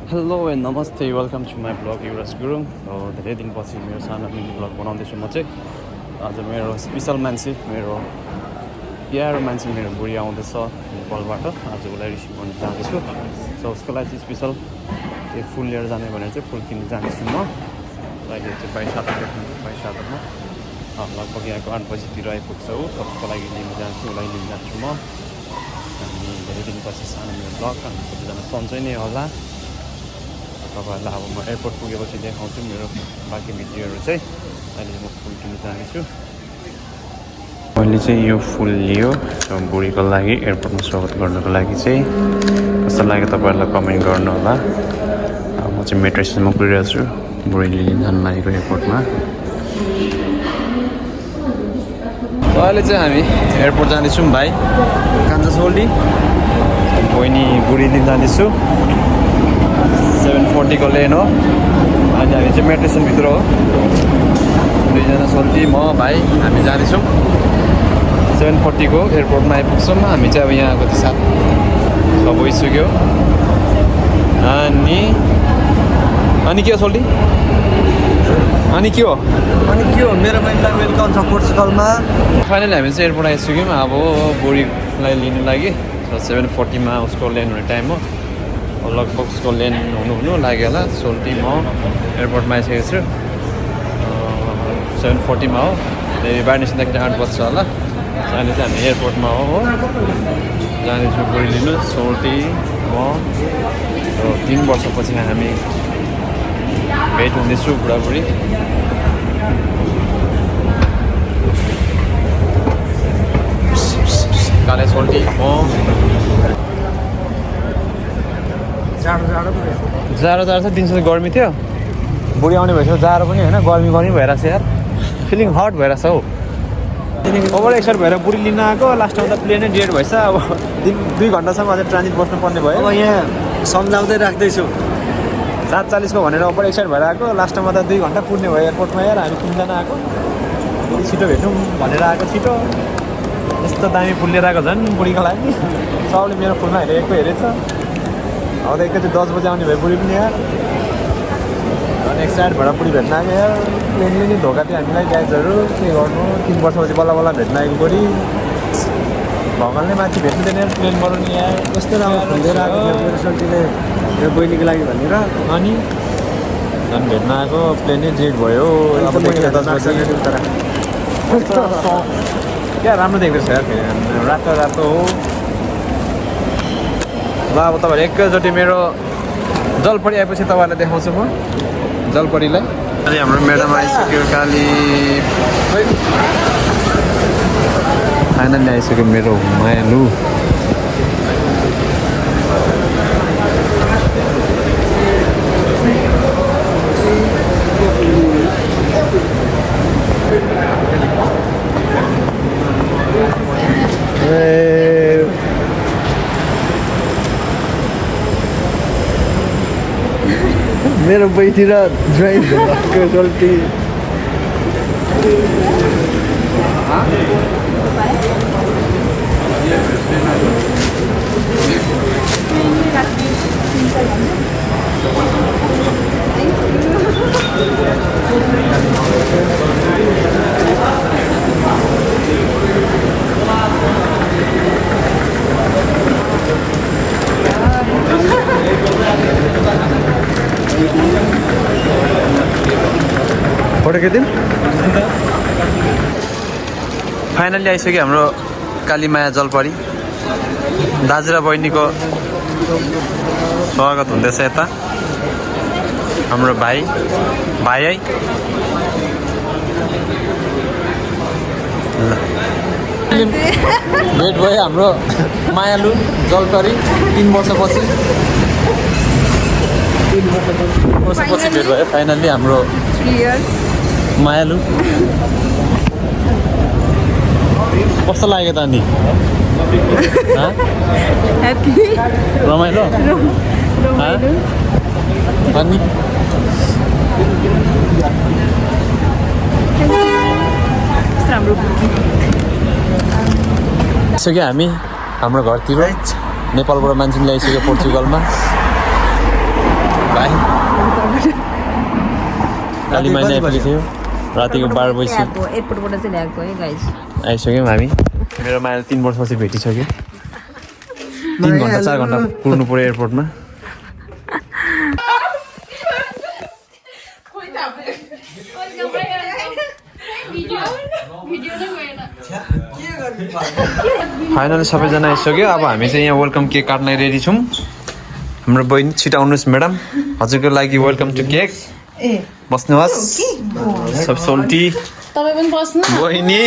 Hello and नमस्ते welcome to my blog Yuvraj Gurung. धेरै दिनपछि मेरो सानो मिनी ब्लग बनाउँदैछु म चाहिँ। आज मेरो स्पेसल मान्छे मेरो प्यारो मान्छे मेरो बुढी आउँदैछ नेपालबाट। आज उसलाई रिसिभ गर्न जाँदैछु। सो उसको लागि चाहिँ स्पेसल त्यो फुल लिएर जाने भनेर चाहिँ फुल किन्नु जाँदैछु म। अहिले चाहिँ बाइसातमा लगभग यहाँको 8 बजीतिर आइपुग्छ ऊ। उसको लागि लिनु जान्छु, उसलाई लिनु जान्छु म। अनि धेरै दिनपछि सानो मेरो ब्लग हामी सबैजना सन्चै नै होला। तपाईँहरूलाई अब म एयरपोर्ट पुगेपछि देखाउँछु मेरो बाँकी भिडियोहरू चाहिँ। अहिले म फुल किन्नु चाहन्छु। मैले चाहिँ यो फुल लियो बुढीको लागि एयरपोर्टमा स्वागत गर्नको लागि चाहिँ। कस्तो लाग्यो तपाईँहरूलाई कमेन्ट गर्नु होला। अब म चाहिँ मेट्रो स्टेसनमा पुगिरहेको छु, बुढीले लिन जानु लागेको एयरपोर्टमा। अहिले चाहिँ हामी एयरपोर्ट जाँदैछौँ भाइ कान्छा सोल्डी। बहिनी बुढी लिन जाँदैछु। 740 को लेन हो। अहिले हामी चाहिँ मेट्रो स्टेसनभित्र हो। दुईजना सोल्टी म भाइ हामी जाँदैछौँ 740 को एयरपोर्टमा आइपुग्छौँ। हामी चाहिँ अब यहाँ कति 7 भइसक्यो। अनि के हो सोल्टी? अनि के हो मेरो माइन्डलाई वेलकम छ पोर्चुगलमा। फाइनली हामी चाहिँ एयरपोर्ट आइसक्यौँ। अब बुढीलाई लिनु लागि 740मा उसको लेन हुने टाइम हो। लगभग उसको लेन हुनु लाग्यो होला। सोल्टी म एयरपोर्टमा आइसकेको छु। 740मा हो। बाहिर निस्किँदाखेरि 8 बज्छ होला। अहिले चाहिँ हामी एयरपोर्टमा हो जाँदैछु बुढी लिनु। सोल्टी म 3 वर्षपछि हामी भेट हुँदैछु बुढाबुढी। काले सोल्टी म जाडो छ। दिनसम्म गर्मी थियो, बुढी आउने भएछ जाडो पनि होइन, गर्मी भइरहेछ यार। फिलिङ हट भइरहेछ हौ। ओभर एक्साइट भएर बुढी लिन आएको। लास्टमा त प्लेनै डेट भएछ। अब 2 घन्टासम्म अझै ट्रान्जिट बस्नुपर्ने भयो। अब यहाँ सम्झाउँदै राख्दैछु 7:40 को भनेर ओभर एक्साइट भएर आएको। लास्टमा त 2 घन्टा पुग्ने भयो एयरपोर्टमा यार। हामी 3 जना आएको, छिटो भेटौँ भनेर आएको। छिटो यस्तो दामी फुल लिएर आएको झन् बुढीको लागि। सबले मेरो फुलमा हेरेछ। अब त एकैचोटि 10 बजी आउने भयो बुढी पनि यार। अनि एक्साइट भएर बुढी भेट्न आएको यार। प्लेनले नि धोका थियो हामीलाई ग्यासहरू। के गर्नु, 3 वर्षपछि बल्ल भेट्न आएको बुढी। भगवान्ले माथि भेट्नु दिने यार प्लेनबाट नि यार। कस्तो राम्रो फुल लिएर आएको थियो मेरो सल्टीले मेरो बहिनीको लागि भनेर। अनि भेट्न आएको प्लेनै डेट भयो। अब देखियो 10 बजी क्या राम्रो देख्दैछ यार। रातो रातो हो। ल अब तपाईँहरू एकैचोटि मेरो जलपरी आएपछि तपाईँहरूलाई देखाउँछु म जलपरीलाई। अनि हाम्रो म्याडम आइसक्यो काली। फाइनली आइसक्यो मेरो मायालु। मेरो बहिनी र ज्वाइनको सल्टी। फोटो खिच्दिउँ। फाइनली आइसक्यो हाम्रो कालीमाया जलपरी। दाजु र बहिनीको स्वागत हुँदैछ यता। हाम्रो भाइ है। भेट भयो हाम्रो मायालु जलपरी 3 वर्षपछि। 3 वर्षपछि भेट भयो फाइनल्ली हाम्रो मायालु। कस्तो लाग्यो त अनि? रमाइलो अनि आइसक्यो हामी हाम्रो घरतिर। नेपालबाट मान्छे ल्याइसक्यो पोर्चुगलमा। भाइ काली महिना आइपुगेको थियो रातिको 12 बजी एयरपोर्टबाट चाहिँ ल्याएको है गाइस आइसक्यौँ हामी मेरो मायाले 3 वर्षपछि भेटिसक्यो 3 घन्टा 4 घन्टा कुर्नु पर्यो एयरपोर्टमा फाइनली सबैजना आइसक्यो अब हामी चाहिँ यहाँ वेलकम केक काट्न रेडी छौँ हाम्रो बहिनी छिटो आउनुहोस् म्याडम हजुरको लागि वेलकम टु केक बस्नुहोस् सब सोल्टी तपाईँ पनि बस्नु बहिनी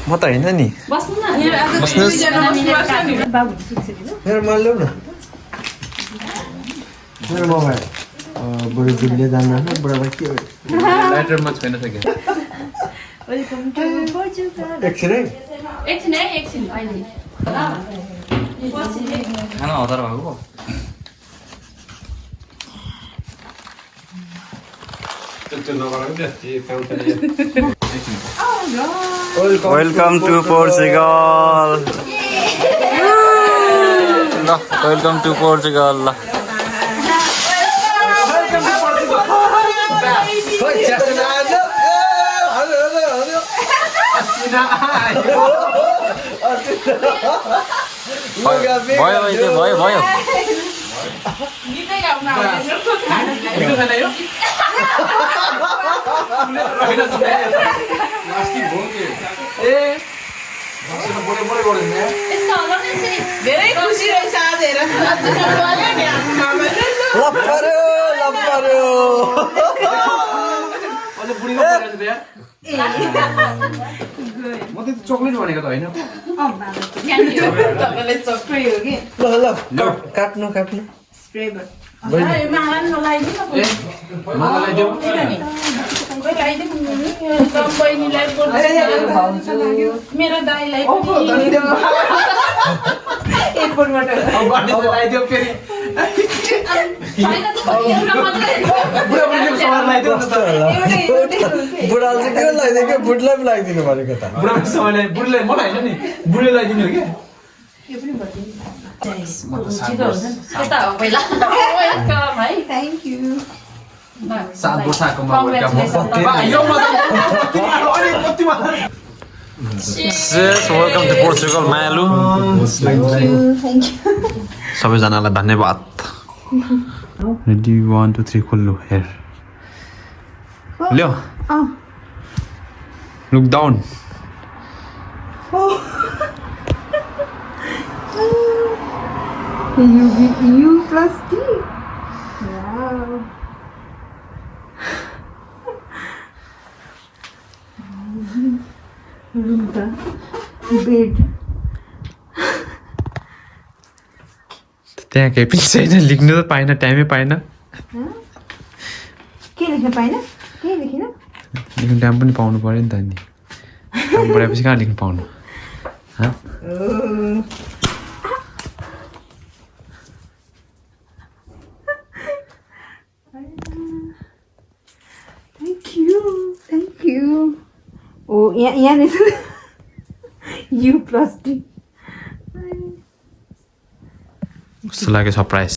म त होइन नि बस्नुहोस् मेरो मोबाइल ल्याउ न मेरो मोबाइल बुढी जुलीले जान्न बुढामा के हो लाइटरमा छैन सक्यो एकछिन अहिले खाना हतार भएको वेलकम टु पोर्चुगल ल वेलकम टु पोर्चुगल ल भयो धेरै खुसी रहेछ आज हेर म त चक्लेट भनेको त होइन तपाईँले चक्रै हो कि ल काट्नु मेरो दाइलाई बुढाले चाहिँ के लगाइदियो क्या बुढलाई पनि लगाइदिनु भनेको त बुढीलाई मलाई होइन नि बुढीलाई लगाइदिनु हो क्या थ्याङ्क यू 7 वर्षकोमा वेलकम टु पोर्चुगल मायालु सबैजनालाई धन्यवाद रेडी 1 2 3 खोल्नु हेर ल्यो look down U plus T. Wow. Room ka bed. त्यहाँ केही पनि छैन लेख्नु त पाएन टाइमै पाएन के लेख्न पाएन के लेखिन लेख्नु टाइम पनि पाउनु पऱ्यो नि त नि काम पढाएपछि कहाँ लेख्नु पाउनु Thank you. Oh, यहाँ नहीं U plus T. कस्तो लाग्यो सरप्राइज